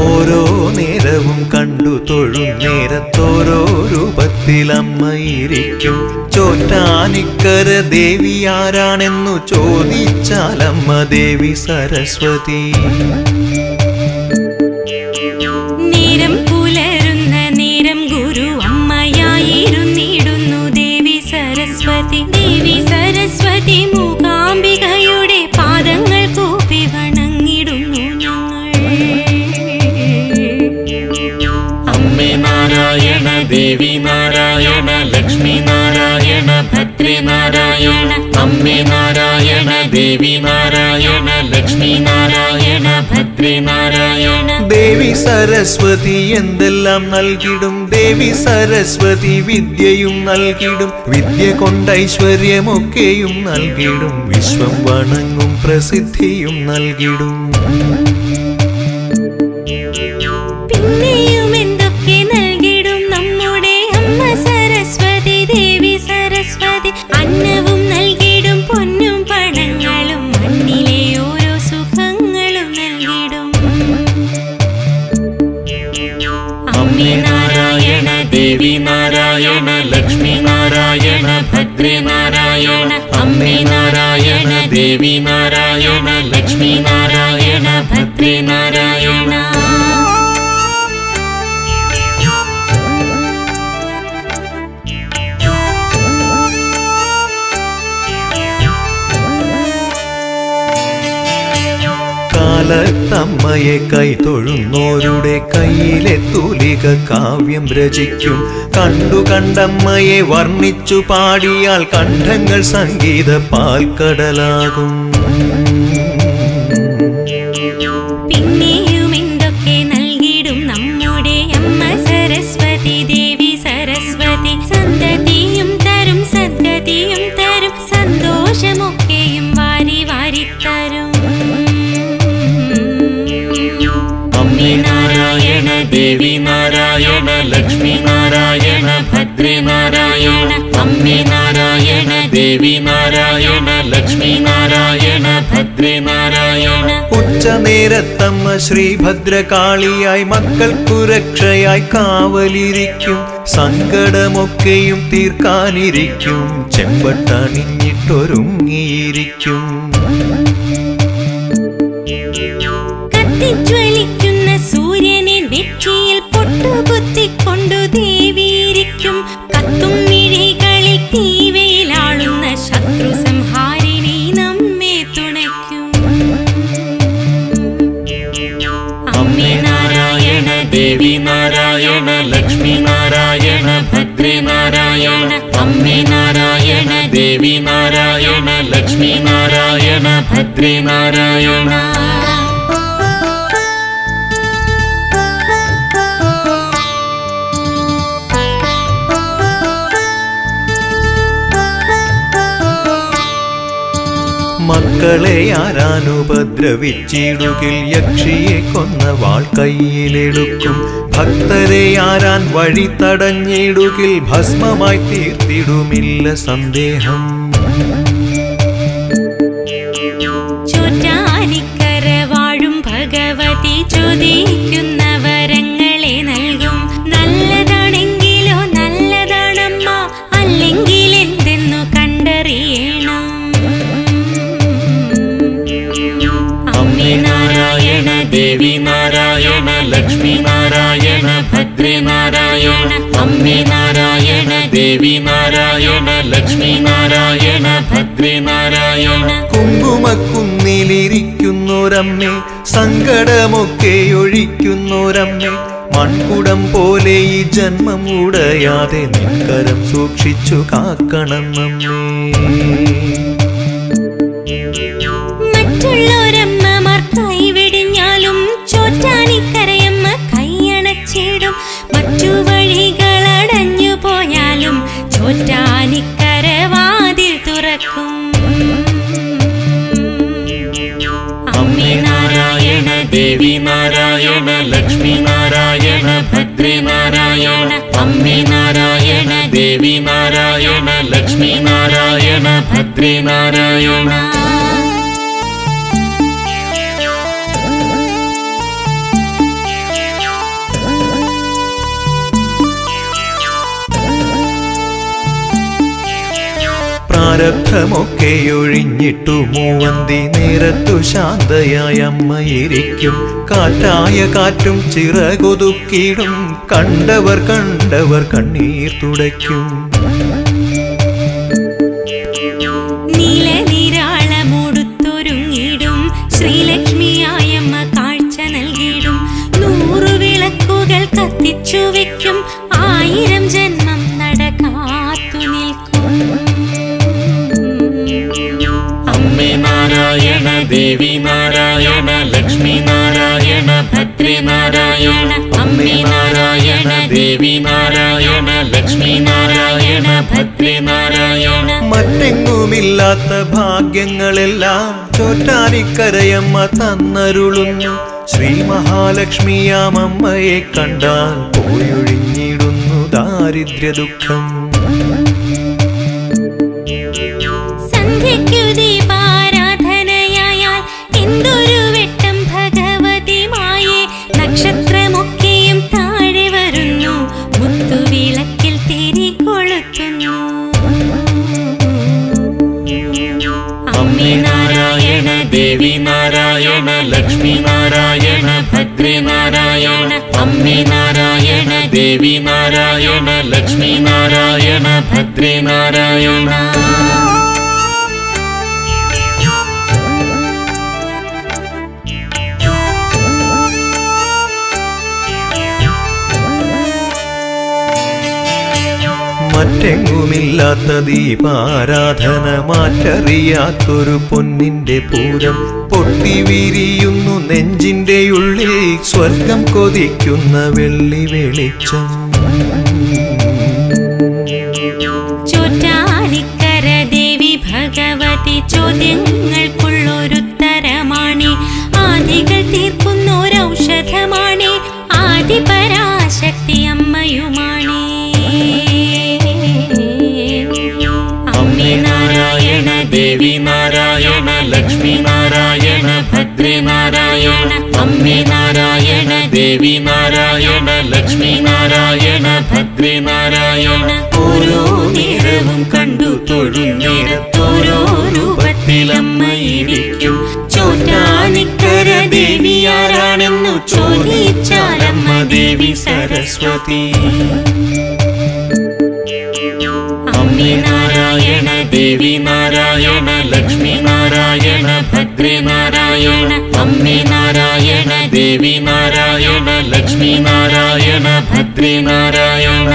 ഓരോ നേരവും കണ്ടു തൊഴും നേരത്തോരോ രൂപത്തിലമ്മയിരിക്കും. ചോറ്റാനിക്കര ദേവി ആരാണെന്നു ചോദിച്ചാലമ്മ ദേവി സരസ്വതി. നേരം പുലരുന്ന നേരം ഗുരു അമ്മയായിരുന്നിടുന്നു ദേവി സരസ്വതി. ദേവി സരസ്വതി മൂകാംബികയുടെ പാദങ്ങൾ കൂപ്പി വണങ്ങിടുന്നു ഞങ്ങൾ. അമ്മേ നാരായണ ദേവി നാരായണ ലക്ഷ്മി നാരായണ ഭദ്രേ നാരായണ. അമ്മേ നാരായണ ദേവി നാരായണ ലക്ഷ്മി നാരായണ ഭദ്രേ നാരായണ. ദേവി സരസ്വതി എന്തെല്ലാം നൽകിടും. ദേവി സരസ്വതി വിദ്യയും നൽകിടും. വിദ്യ കൊണ്ട് ഐശ്വര്യമൊക്കെയും നൽകിടും. വിശ്വം വണങ്ങും പ്രസിദ്ധിയും നൽകിടും. പിന്നെയും എന്തൊക്കെ നൽകിടും നമ്മുടെ അമ്മ സരസ്വതി. ദേവി സരസ്വതി അന്നവും നൽകിടും. പൊന്നും പണങ്ങളും മണ്ണിലെ ഓരോ സുഖങ്ങളും നൽകിടും. അമ്മേ നാരായണ ദേവി നാരായണ ലക്ഷ്മി നാരായണ ഭദ്രേ നാരായണ. അമ്മേ നാരായണ ദേവി നാരായണ ലക്ഷ്മി നാരായണ ഭദ്രേ നാരായണ. കാലത്തമ്മയെ കൈതൊഴുന്നോരുടെ കയ്യിലെ തൂലിക കാവ്യം രചിക്കും. കണ്ടു കണ്ടമ്മയെ വർണ്ണിച്ചു പാടിയാൽ കണ്ഠങ്ങൾ സംഗീത പാൽക്കടലാകും. പിന്നെയും എന്തൊക്കെ നൽകിടും നമ്മുടെ അമ്മ സരസ്വതി. ദേവി സരസ്വതി സന്തതിയും തരും സദ്ഗതിയും തരും. സന്തോഷമൊക്കെയും വാരി വാരി തരും. അമ്മേ നാരായണ ദേവി നാരായണ ലക്ഷ്മി നാരായണ ഭദ്രേ നാരായണ. അമ്മേ നാരായണ ദേവി നാരായണ ലക്ഷ്മി നാരായണ ഭദ്രേ നാരായണ. ഉച്ചനേരത്തമ്മ ശ്രീഭദ്രകാളിയായി മക്കൾക്കു രക്ഷയായി കാവലിരിക്കും. സങ്കടമൊക്കെയും തീർക്കാനിരിക്കും. ചെമ്പട്ടണിഞ്ഞിട്ടൊരുങ്ങിയിരിക്കും. കത്തിജ്വലിക്കുന്ന സൂര്യനെ നെറ്റിയിൽ പൊട്ടുകുത്തിക്കൊണ്ടു ദേവിയിരിക്കും. കത്തും മിഴികളിൽ തീവയിലാളുന്ന ശത്രു സംഹാരിണി നമ്മെ തുണയ്ക്കും. അമ്മേ നാരായണ ദേവി നാരായണ ലക്ഷ്മി നാരായണ ഭദ്രേ നാരായണ. അമ്മേ നാരായണ ദേവി നാരായണ ലക്ഷ്മി നാരായണ ഭദ്രേ നാരായണ. മക്കളെ ആരാനുപദ്രവിച്ചിടുകിൽ യക്ഷിയെ കൊന്ന വാൾ കയ്യിലെടുക്കും. ഭക്തരെ ആരാൻ വഴി തടഞ്ഞിടുകിൽ ഭസ്മമായി തീർത്തിടുമില്ല സന്ദേഹം. ചോറ്റാനിക്കര വാഴും ഭഗവതി ചോദിക്കുന്ന വരങ്ങളെ നൽകും. നല്ലതാണെങ്കിലോ നല്ലതാണമ്മ, അല്ലെങ്കിൽ എന്തെന്നു കണ്ടറിയണം. അമ്മേ നാരായണ ദേവി നാരായണ ലക്ഷ്മി നാരായണ ഭദ്രേ നാരായണ. അമ്മേ നാരായണ ദേവി നാരായണ ലക്ഷ്മി നാരായണ ഭദ്രേ നാരായണ. കുങ്കുമക്കുന്നിലിരിക്കുന്നൊരമ്മേ, സങ്കടമൊക്കെ ഒഴിക്കുന്നൊരമ്മേ, മൺകുടം പോലെ ഈ ജന്മം ഉടയാതെ നിൻകരം സൂക്ഷിച്ചു കാക്കണം നമ്മേ. മറ്റുള്ളവരമ്മമാർ കൈവിടിഞ്ഞാലും ചോറ്റാനിക്കരയമ്മ കൈയണച്ചിടും. മറ്റു വഴികളടഞ്ഞു പോയാലും ചോറ്റാനിക്കര വാതിൽ തുറക്കും. അമ്മേ നാരായണ ദേവി നാരായണ ലക്ഷ്മി നാരായണ ഭദ്രേ നാരായണ. അമ്മേ നാരായണ ദേവി നാരായണ ലക്ഷ്മി നാരായണ ഭദ്രേ നാരായണ. പ്രാരബ്ധമൊക്കെ ഒഴിഞ്ഞിട്ടു മൂവന്തി നേരത്തു ശാന്തയായ അമ്മയിരിക്കും. കാറ്റായ കാറ്റും ചിറകൊതുക്കിടും, കണ്ടവർ കണ്ണീർ തുടയ്ക്കും. നീലനിരാളമോടുത്തൊരുങ്ങിടും ശ്രീലക്ഷ്മിയായമ്മ കാഴ്ച നൽകിടും. 100 വിളക്കുകൾ കത്തിച്ചു വെക്കും, 1000 ജന്മം നട കാത്തു നിൽക്കും. അമ്മേ നാരായണ ദേവി നാരായണ ലക്ഷ്മി നാരായണ ഭദ്രേ നാരായണ. അമ്മേ നാരായണ ദേവി നാരായണ ലക്ഷ്മി നാരായണ ഭദ്രേ നാരായണ. മറ്റെങ്ങുമില്ലാത്ത ഭാഗ്യങ്ങളെല്ലാം ചോറ്റാനിക്കരയമ്മ തന്നരുളുന്നു. ശ്രീ മഹാലക്ഷ്മിയാമമ്മയെ കണ്ടാൽ പോയൊഴിഞ്ഞിടുന്നു ദാരിദ്ര്യ ദുഃഖം. സന്ധ്യയ്ക്കു ദീപാരാധനയായാൽ എന്തൊരു വെട്ടം ഭഗവതി മായേ. നക്ഷത്രമൊക്കെയും താഴെ വരുന്നു, മുത്തുവിളക്കിൽ തിരി കൊളുത്തുന്നു. അമ്മേ നാരായണ ദേവി നാരായണ ലക്ഷ്മി നാരായണ ഭദ്രേ നാരായണ. അമ്മേ നാരായണ ദേവി നാരായണ ലക്ഷ്മി നാരായണ ഭദ്രേ നാരായണ. മറ്റെങ്ങുമില്ലാത്ത ദീപാരാധന, മാറ്ററിയാത്തൊരു പൊന്നിന്റെ പൂരം. പൊട്ടി വിരിയുന്നു നെഞ്ചിന്റെ ഉള്ളിൽ, സ്വർഗം കൊതിക്കുന്ന വെള്ളി വെളിച്ചം. ചോറ്റാനിക്കര ദേവി ഭഗവതി ചോദ്യങ്ങൾക്കുള്ളൊരുത്തരമാണി. ആദികൾ തീർക്കുന്നൊരൗഷധമാണി, ആദിപരാശക്തി അമ്മയുമാണി. അമ്മേ നാരായണ ദേവി നാരായണ ലക്ഷ്മി നാരായണ ഭദ്രേ നാരായണ. അമ്മേ നാരായണ ദേവി നാരായണ ലക്ഷ്മി നാരായണ ഭദ്രേ നാരായണ. ഓരോ നേരവും കണ്ടു തൊഴുന്നേരത്തോരോ രൂപത്തിലമ്മയിരിക്കും. ചോറ്റാനിക്കര ദേവി ആരാണെന്നു ചോദിച്ചാലമ്മ ദേവി സരസ്വതി. അമ്മേ നാരായണ ദേവി നാരായണ ലക്ഷ്മി നാരായണ ഭദ്രേ നാരായണ. അമ്മേ നാരായണ ദേവി നാരായണ ലക്ഷ്മി നാരായണ ഭദ്രേ നാരായണ.